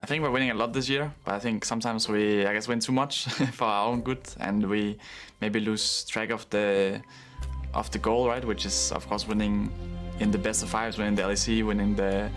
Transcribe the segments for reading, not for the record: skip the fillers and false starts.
I think we're winning a lot this year, but I think sometimes we, I guess, win too much for our own good, and we maybe lose track of the goal, right? Which is, of course, winning in the best of fives, winning the LEC, winning the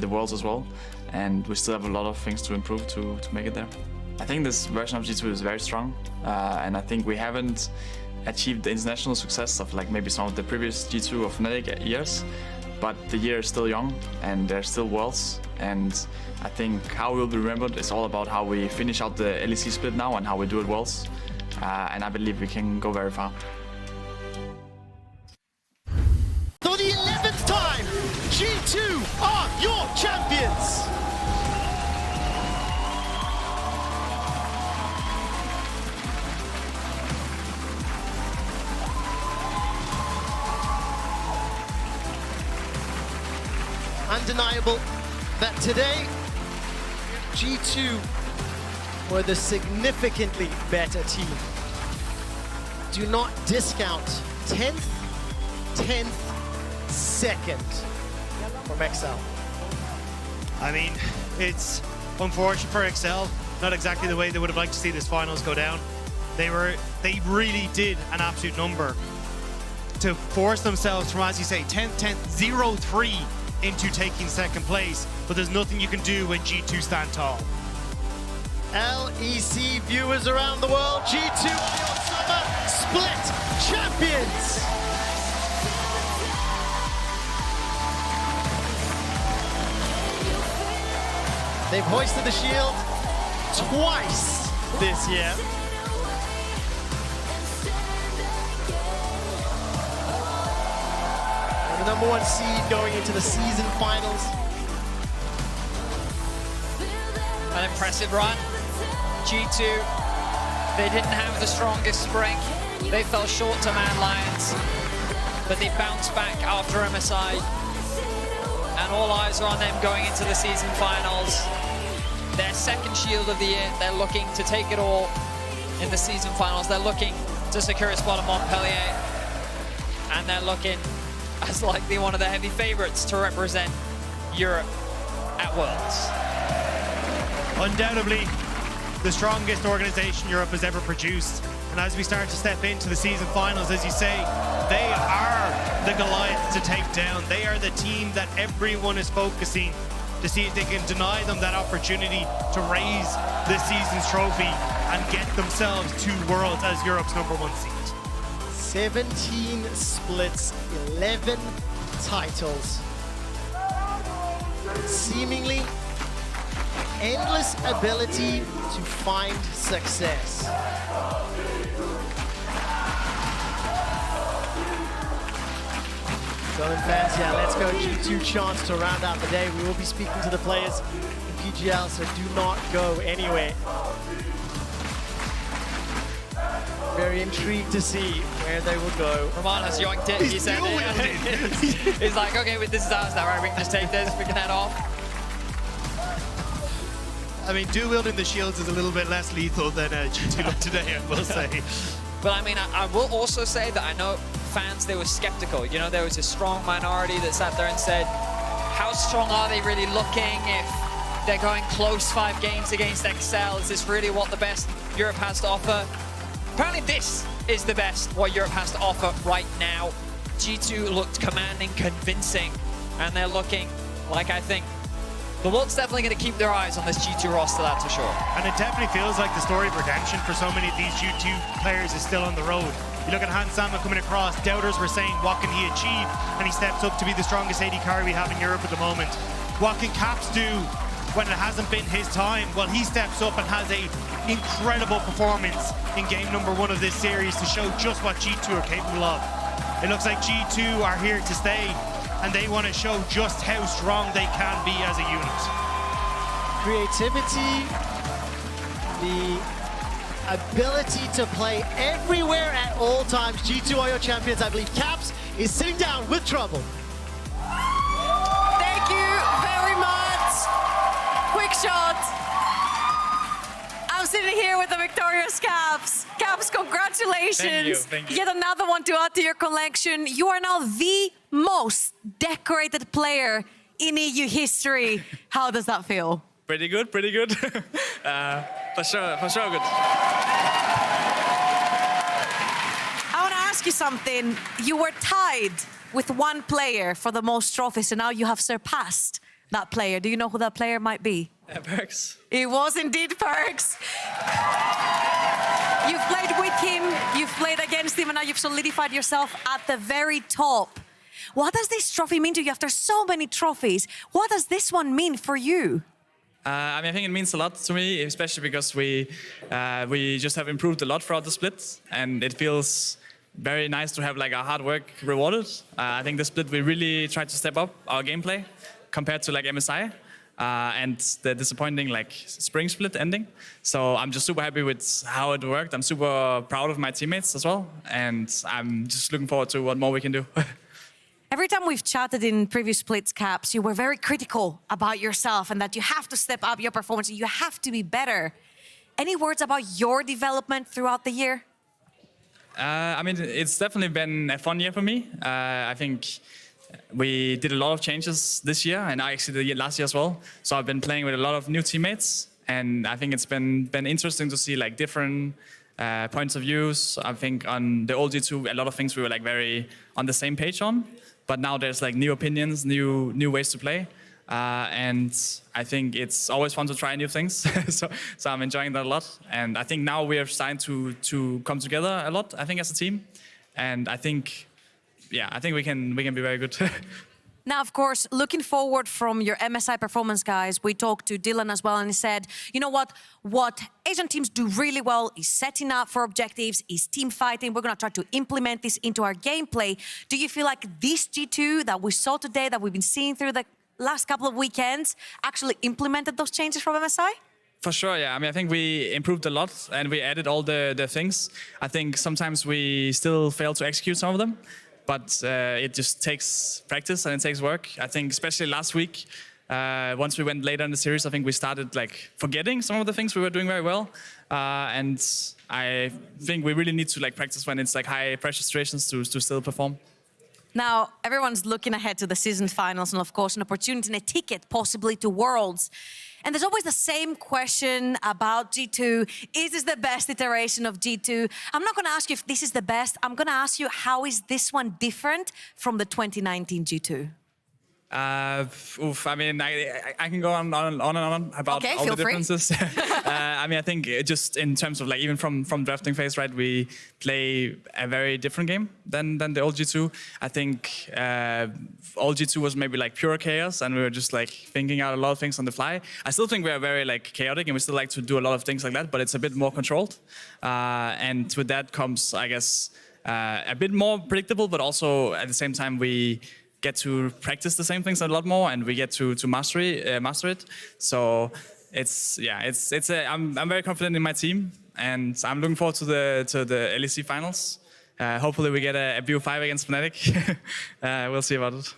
Worlds as well. And we still have a lot of things to improve to make it there. I think this version of G2 is very strong, and I think we haven't achieved the international success of like maybe some of the previous G2 or Fnatic years. But the year is still young, and there's still Worlds, and I think how we'll be remembered is all about how we finish out the LEC split now and how we do it Worlds, and I believe we can go very far. For the 11th time, G2 are your champions! Undeniable that today, G2 were the significantly better team. Do not discount 10th, 2nd from XL. I mean, it's unfortunate for XL, not exactly the way they would have liked to see this finals go down. They really did an absolute number to force themselves from, as you say, 10th, 0-3 into taking second place, but there's nothing you can do when G2 stand tall. LEC viewers around the world, G2 are your summer split champions! They've hoisted the shield twice this year. The #1 seed going into the season finals. An impressive run. G2, they didn't have the strongest spring. They fell short to Man Lions, but they bounced back after MSI. And all eyes are on them going into the season finals. Their second shield of the year. They're looking to take it all in the season finals. They're looking to secure a spot at Montpellier. And they're looking as likely one of the heavy favorites to represent Europe at Worlds. Undoubtedly, the strongest organization Europe has ever produced. And as we start to step into the season finals, as you say, they are the Goliath to take down. They are the team that everyone is focusing to see if they can deny them that opportunity to raise this season's trophy and get themselves to Worlds as Europe's #1 seed. 17 splits, 11 titles. Seemingly endless ability to find success. So in fans, yeah, let's go G2 chance to round out the day. We will be speaking to the players in PGL, so do not go anywhere. Very intrigued to see where they will go. Roman has yoinked it. He said it. He's like, okay, this is ours now, right? We can just take this, we can head off. I mean, dual wielding the shields is a little bit less lethal than G2 looked today, I will say. But I mean, I will also say that I know fans, they were skeptical. You know, there was a strong minority that sat there and said, how strong are they really looking if they're going close 5 games against XL? Is this really what the best Europe has to offer? Apparently this is the best what Europe has to offer right now. G2 looked commanding, convincing, and they're looking like, I think, the world's definitely going to keep their eyes on this G2 roster, that's for sure. And it definitely feels like the story of redemption for so many of these G2 players is still on the road. You look at Hans Sama coming across, doubters were saying, what can he achieve? And he steps up to be the strongest AD carry we have in Europe at the moment. What can Caps do when it hasn't been his time? Well, he steps up and has an incredible performance in game #1 of this series to show just what G2 are capable of. It looks like G2 are here to stay, and they want to show just how strong they can be as a unit. Creativity, the ability to play everywhere at all times. G2 are your champions. I believe Caps is sitting down with trouble. Thank you very much. Quick shot. I'm sitting here with the victorious Caps. Caps, congratulations. Thank you. Yet another one to add to your collection. You are now the most decorated player in EU history. How does that feel? Pretty good. For sure good. I want to ask you something. You were tied with one player for the most trophies, and now you have surpassed that player. Do you know who that player might be? Perks. It was indeed Perks. You've played with him, you've played against him, and now you've solidified yourself at the very top. What does this trophy mean to you after so many trophies? What does this one mean for you? I think it means a lot to me, especially because we just have improved a lot throughout the split, and it feels very nice to have like our hard work rewarded. I think the split we really tried to step up our gameplay compared to like MSI. And the disappointing like spring split ending. So I'm just super happy with how it worked. I'm super proud of my teammates as well, and I'm just looking forward to what more we can do. Every time we've chatted in previous splits, Caps, you were very critical about yourself and that you have to step up your performance, you have to be better. Any words about your development throughout the year? I mean, it's definitely been a fun year for me. I think we did a lot of changes this year, and I actually did last year as well. So I've been playing with a lot of new teammates, and I think it's been interesting to see like different points of views. I think on the old G2, a lot of things we were like very on the same page on, but now there's like new opinions, new ways to play, and I think it's always fun to try new things. so I'm enjoying that a lot, and I think now we are starting to come together a lot. I think as a team, and I think we can be very good. Now, of course, looking forward from your MSI performance, guys, we talked to Dylan as well, and he said, you know what Asian teams do really well is setting up for objectives, is team fighting. We're going to try to implement this into our gameplay. Do you feel like this G2 that we saw today, that we've been seeing through the last couple of weekends, actually implemented those changes from MSI? For sure, yeah. I mean, I think we improved a lot and we added all the things. I think sometimes we still fail to execute some of them. But it just takes practice and it takes work. I think especially last week, once we went later in the series, I think we started like forgetting some of the things we were doing very well. And I think we really need to like practice when it's like high pressure situations to still perform. Now, everyone's looking ahead to the season finals and, of course, an opportunity and a ticket possibly to Worlds. And there's always the same question about G2. Is this the best iteration of G2? I'm not going to ask you if this is the best. I'm going to ask you, how is this one different from the 2019 G2? I mean, I can go on and on about all the differences. I mean, I think just in terms of like even from drafting phase, right, we play a very different game than the old G2. I think old G2 was maybe like pure chaos, and we were just like thinking out a lot of things on the fly. I still think we are very like chaotic, and we still like to do a lot of things like that, but it's a bit more controlled. And with that comes, I guess, a bit more predictable, but also at the same time we get to practice the same things a lot more, and we get to master it. So I'm very confident in my team, and I'm looking forward to the LEC finals. Hopefully we get a BO5 against Fnatic. We'll see about it.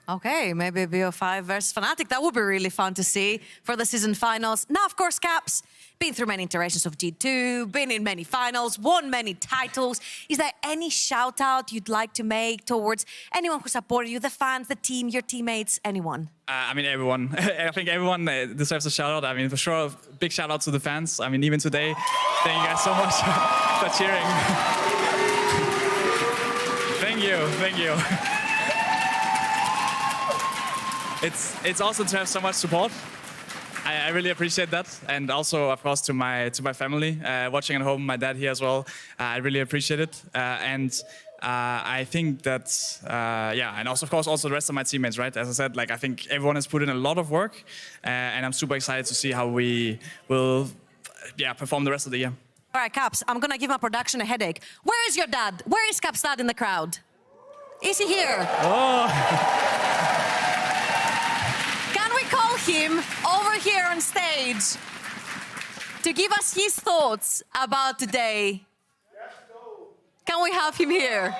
Okay, maybe BO5 versus Fnatic. That would be really fun to see for the season finals. Now, of course, Caps, been through many iterations of G2, been in many finals, won many titles. Is there any shout out you'd like to make towards anyone who supported you, the fans, the team, your teammates, anyone? I mean, everyone. I think everyone deserves a shout out. I mean, for sure, big shout out to the fans. I mean, even today, thank you guys so much for cheering. Thank you. It's awesome to have so much support. I really appreciate that, and also, of course, to my family watching at home, my dad here as well. I really appreciate it, and I think that and also, of course, also the rest of my teammates. Right, as I said, like I think everyone has put in a lot of work, and I'm super excited to see how we will, perform the rest of the year. All right, Caps, I'm gonna give my production a headache. Where is your dad? Where is Caps' dad in the crowd? Is he here? Oh. Call him over here on stage to give us his thoughts about today. Can we have him here?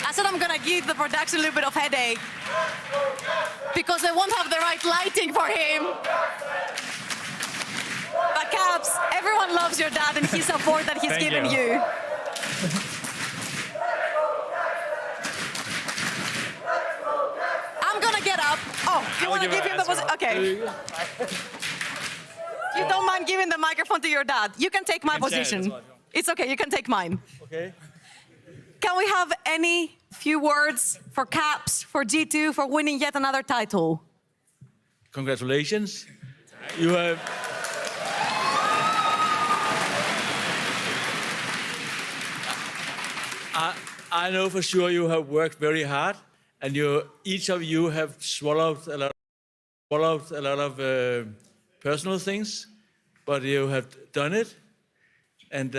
I said I'm gonna give the production a little bit of headache because they won't have the right lighting for him. But Caps, everyone loves your dad and his support that he's given you. Oh, you want to give him the position? Okay. You don't mind giving the microphone to your dad. You can take my position. It's okay, you can take mine. Okay. Can we have any few words for Caps, for G2, for winning yet another title? Congratulations. You have... I know for sure you have worked very hard, and each of you have swallowed a lot of personal things, but you have done it. And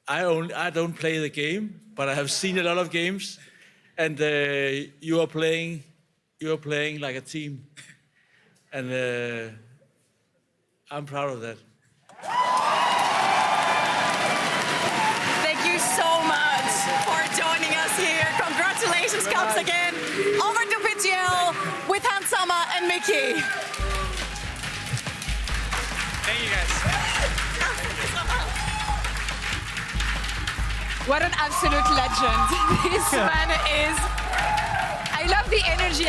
I don't play the game, but I have seen a lot of games, and you are playing like a team, and I'm proud of that. Thank you so much for joining us here. Congratulations, Caps, again. Over to PGL with Hansama and Mickey. Thank you guys. What an absolute legend. This man is... I love the energy.